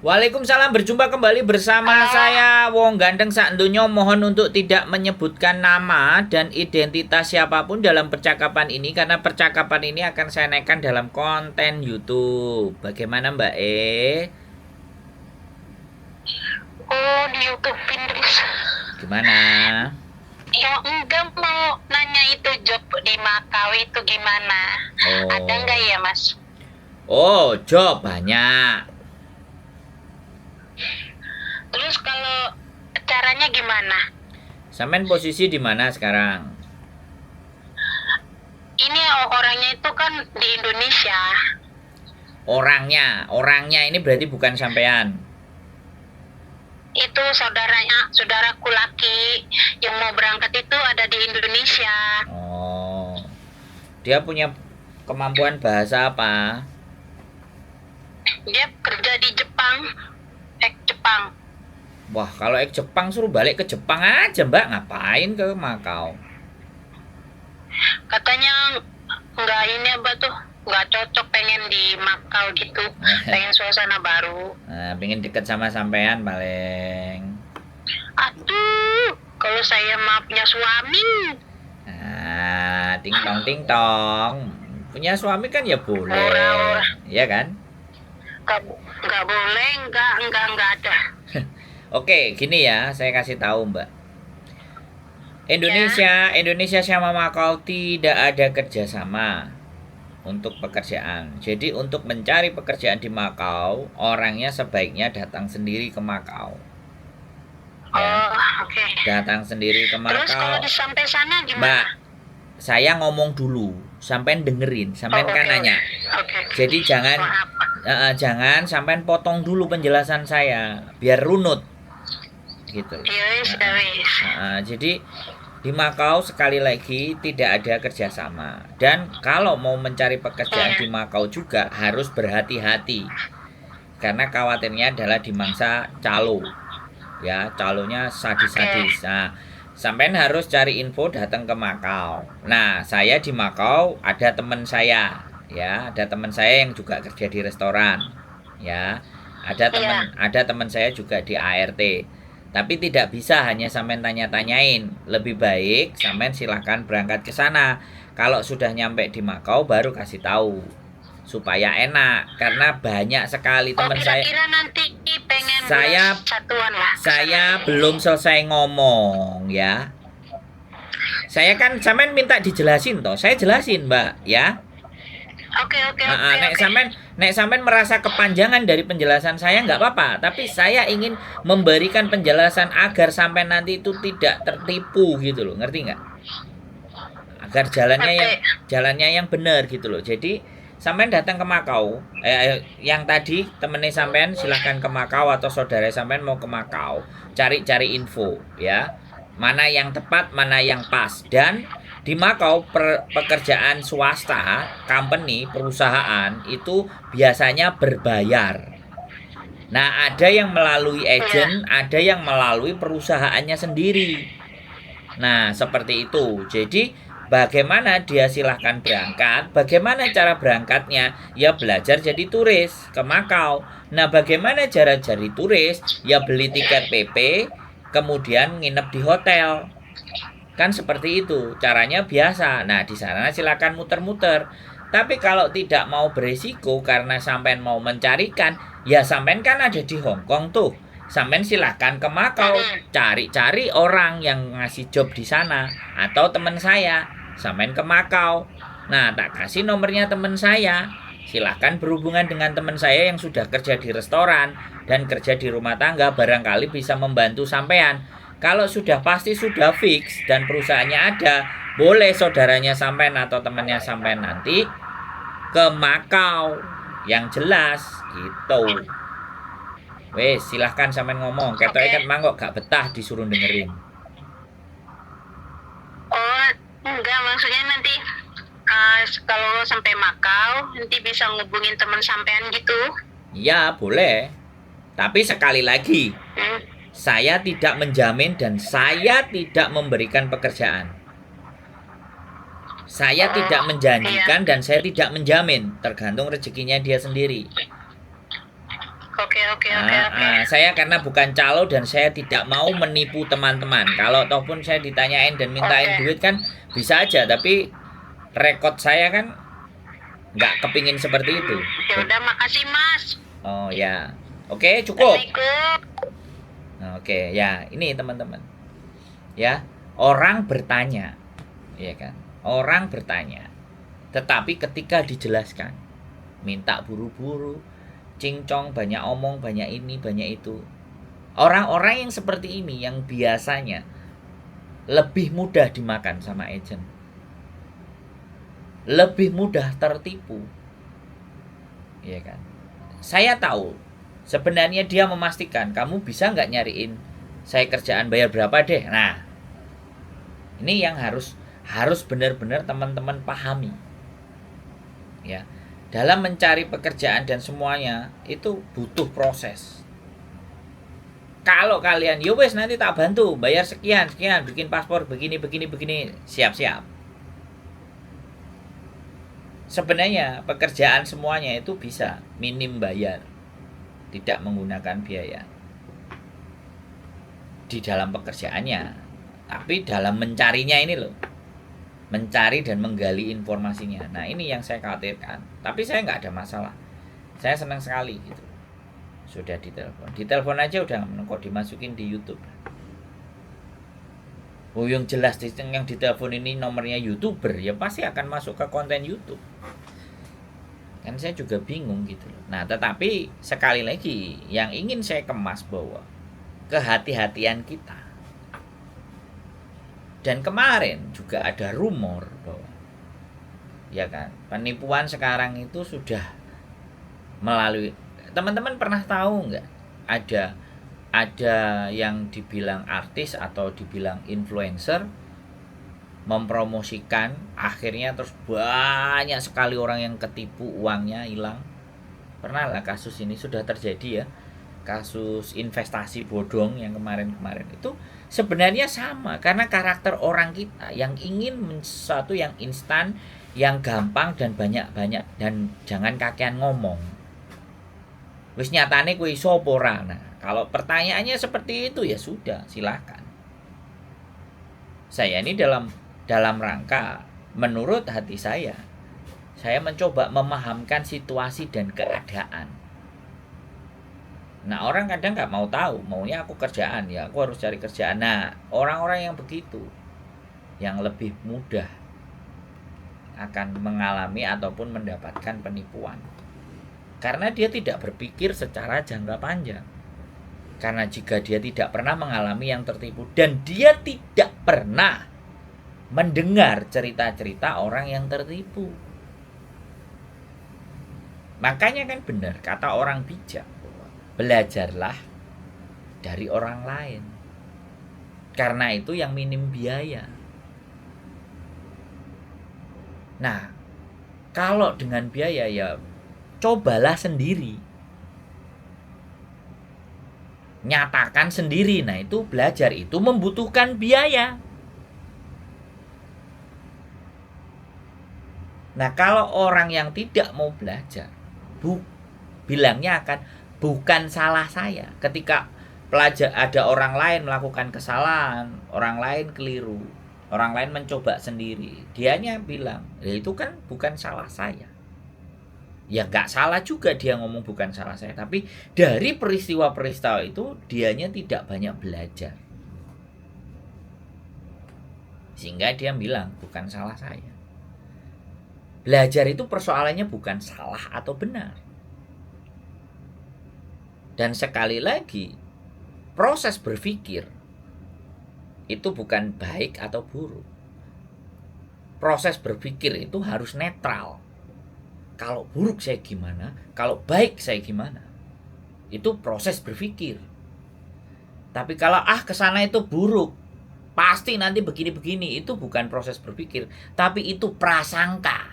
Waalaikumsalam, berjumpa kembali bersama Halo, saya Wong Ganteng Sakndonyo. Mohon untuk tidak menyebutkan nama dan identitas siapapun dalam percakapan ini karena percakapan ini akan saya naikkan dalam konten YouTube. Bagaimana Mbak E? oh di YouTube Pinterest. Gimana? Ya enggak mau nanya itu job di Makau itu gimana? Ada Oh. enggak ya Mas? Oh, job banyak. Terus kalau caranya gimana? Sampean posisi di mana sekarang? Ini orangnya itu kan di Indonesia. Orangnya ini berarti bukan sampean. Itu saudaraku laki yang mau berangkat itu ada di Indonesia. Oh. Dia punya kemampuan bahasa apa? Dia kerja di Jepang, Jepang. Wah, kalau Jepang suruh balik ke Jepang aja, Mbak. Ngapain ke Makau? Katanya nggak ini apa tuh, nggak cocok, pengen di Makau gitu, pengen suasana baru. Nah, pengen deket sama sampean paling. Aduh, kalau saya mah punya suami. Nah, ting tong ting tong. Punya suami kan ya boleh, Ora, ya kan? nggak boleh, nggak ada. Oke, gini ya, saya kasih tahu, Mbak. Ya, Indonesia sama Makau tidak ada kerjasama untuk pekerjaan. Jadi untuk mencari pekerjaan di Makau, orangnya sebaiknya datang sendiri ke Makau. Ya, oh oke. datang sendiri ke Terus kalau Makau. sampai sana Mbak, gimana? saya ngomong dulu, sampean dengerin, Oh sampean kan oke, nanya. oke. Jadi jangan Maaf. jangan sampean potong dulu penjelasan saya, biar runut gitu. Ya wis, ya wis. Jadi di Makau sekali lagi tidak ada kerjasama dan kalau mau mencari pekerjaan di Makau juga harus berhati-hati karena khawatirnya adalah di mangsa calo, ya calonya sadis-sadis. Nah, sampean harus cari info datang ke Makau. Nah, saya di Makau ada teman saya, ya ada teman saya yang juga kerja di restoran, ya ada teman saya juga di ART. Tapi tidak bisa hanya sampean tanya-tanyain. Lebih baik sampean silahkan berangkat ke sana. Kalau sudah nyampe di Makau baru kasih tahu supaya enak karena banyak sekali Oh teman saya. kira-kira nanti pengen Saya satuan lah. saya belum selesai ngomong ya. Saya kan sampean minta dijelasin toh. Saya jelasin, Mbak, ya. Oke, oke, oke. Nek sampean merasa kepanjangan dari penjelasan saya nggak apa-apa, tapi saya ingin memberikan penjelasan agar sampean nanti itu tidak tertipu gitu loh, ngerti nggak? Agar jalannya yang benar gitu loh. Jadi sampean datang ke Makau, yang tadi temennya sampean silahkan ke Makau atau saudara sampean mau ke Makau, cari-cari info ya, mana yang tepat, mana yang pas dan di Makau pekerjaan swasta, company, perusahaan itu biasanya berbayar. Nah, ada yang melalui agent, ada yang melalui perusahaannya sendiri. Nah, seperti itu. Jadi, bagaimana dia silahkan berangkat? Bagaimana cara berangkatnya? Ya belajar jadi turis ke Makau. Nah, bagaimana cara jadi turis? Ya beli tiket PP, kemudian nginep di hotel. Kan seperti itu, caranya biasa. Nah, di sana silakan muter-muter. Tapi kalau tidak mau beresiko karena sampean mau mencarikan, ya sampean kan ada di Hong Kong tuh. Sampean silakan ke Makau, cari-cari orang yang ngasih job di sana atau teman saya. Sampean ke Makau. Nah, tak kasih nomornya teman saya. Silahkan berhubungan dengan teman saya yang sudah kerja di restoran dan kerja di rumah tangga, barangkali bisa membantu sampean. Kalau sudah pasti sudah fix dan perusahaannya ada, boleh saudaranya sampean atau temannya sampean nanti ke Makau yang jelas gitu. Wes silahkan sampean ngomong. Ketoke kan mangkok gak betah disuruh dengerin. Oh, enggak, maksudnya nanti kalau sampai Makau nanti bisa ngubungin teman sampean gitu. Ya boleh. Tapi sekali lagi, saya tidak menjamin dan saya tidak memberikan pekerjaan. Saya tidak menjanjikan dan saya tidak menjamin, tergantung rezekinya dia sendiri. Oke. Saya karena bukan calo dan saya tidak mau menipu teman-teman. Kalau ataupun saya ditanyain dan mintain Oke. duit kan bisa aja, tapi rekod saya kan nggak kepingin seperti itu. Ya udah, makasih Mas. Oh ya, oke cukup. Assalamualaikum. Oke ya, ini teman-teman. Ya, orang bertanya, ya kan? Orang bertanya. Tetapi ketika dijelaskan, minta buru-buru, cincong, banyak omong, banyak ini, banyak itu. Orang-orang yang seperti ini yang biasanya lebih mudah dimakan sama agent. Lebih mudah tertipu. Ya kan? Saya tahu sebenarnya dia memastikan kamu bisa nggak nyariin saya kerjaan bayar berapa deh. Nah, ini yang harus benar-benar teman-teman pahami. Ya, dalam mencari pekerjaan dan semuanya itu butuh proses. Kalau kalian, yo wes nanti tak bantu bayar sekian, bikin paspor begini, siap-siap. Sebenarnya pekerjaan semuanya itu bisa minim bayar, tidak menggunakan biaya di dalam pekerjaannya, tapi dalam mencarinya ini loh, mencari dan menggali informasinya. Nah ini yang saya khawatirkan, tapi saya nggak ada masalah, saya senang sekali gitu. Sudah ditelepon aja udah kok dimasukin di YouTube. Oh yang jelas yang ditelepon ini nomornya YouTuber, ya pasti akan masuk ke konten YouTube. Kan saya juga bingung gitu loh. Nah tetapi sekali lagi yang ingin saya kemas bahwa kehati-hatian kita. Dan kemarin juga ada rumor bahwa ya kan, penipuan sekarang itu sudah melalui, teman-teman pernah tahu nggak ada yang dibilang artis atau dibilang influencer mempromosikan, akhirnya terus banyak sekali orang yang ketipu, uangnya hilang. Pernah lah kasus ini sudah terjadi ya, kasus investasi bodong yang kemarin itu sebenarnya sama, karena karakter orang kita yang ingin sesuatu yang instan, yang gampang dan banyak dan jangan kakean ngomong. Wis nyatane kuwi iso apa ora. Nah, kalau pertanyaannya seperti itu ya sudah, silakan. Saya ini dalam rangka menurut hati saya mencoba memahamkan situasi dan keadaan. Nah, orang kadang nggak mau tahu, maunya aku kerjaan, ya aku harus cari kerjaan. Nah, orang-orang yang begitu yang lebih mudah akan mengalami ataupun mendapatkan penipuan. Karena dia tidak berpikir secara jangka panjang. Karena jika dia tidak pernah mengalami yang tertipu dan dia tidak pernah mendengar cerita-cerita orang yang tertipu. Makanya kan benar kata orang bijak, belajarlah dari orang lain. Karena itu yang minim biaya. Nah, kalau dengan biaya ya cobalah sendiri. Nyatakan sendiri. Nah, itu belajar itu membutuhkan biaya. Nah, kalau orang yang tidak mau belajar, bilangnya akan bukan salah saya. Ketika pelajar ada orang lain melakukan kesalahan, orang lain keliru, orang lain mencoba sendiri, dianya bilang, ya itu kan bukan salah saya. Ya nggak salah juga dia ngomong bukan salah saya, tapi dari peristiwa-peristiwa itu dianya tidak banyak belajar, sehingga dia bilang bukan salah saya. Belajar itu persoalannya bukan salah atau benar. Dan sekali lagi, proses berpikir itu bukan baik atau buruk. Proses berpikir itu harus netral. Kalau buruk saya gimana, kalau baik saya gimana. Itu proses berpikir. Tapi kalau kesana itu buruk, pasti nanti begini-begini, itu bukan proses berpikir, tapi itu prasangka.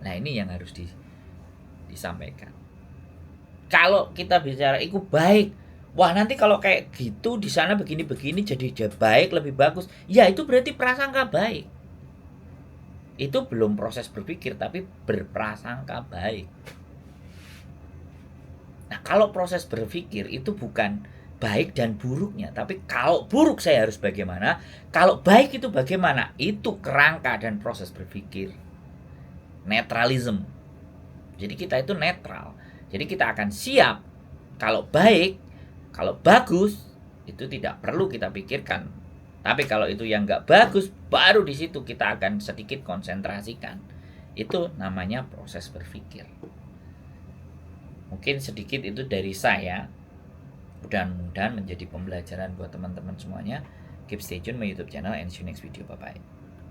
Nah, ini yang harus disampaikan. Kalau kita bicara itu baik, wah nanti kalau kayak gitu di sana begini-begini jadi baik, lebih bagus. Ya itu berarti prasangka baik. Itu belum proses berpikir, tapi berprasangka baik. Nah, kalau proses berpikir itu bukan baik dan buruknya, tapi kalau buruk saya harus bagaimana, kalau baik itu bagaimana, itu kerangka dan proses berpikir. Netralism. Jadi kita itu netral. Jadi kita akan siap kalau baik, kalau bagus, itu tidak perlu kita pikirkan. Tapi kalau itu yang nggak bagus, baru di situ kita akan sedikit konsentrasikan. Itu namanya proses berpikir. Mungkin sedikit itu dari saya. Mudah-mudahan menjadi pembelajaran buat teman-teman semuanya. Keep stay tune my YouTube channel and see you next video. Bye-bye.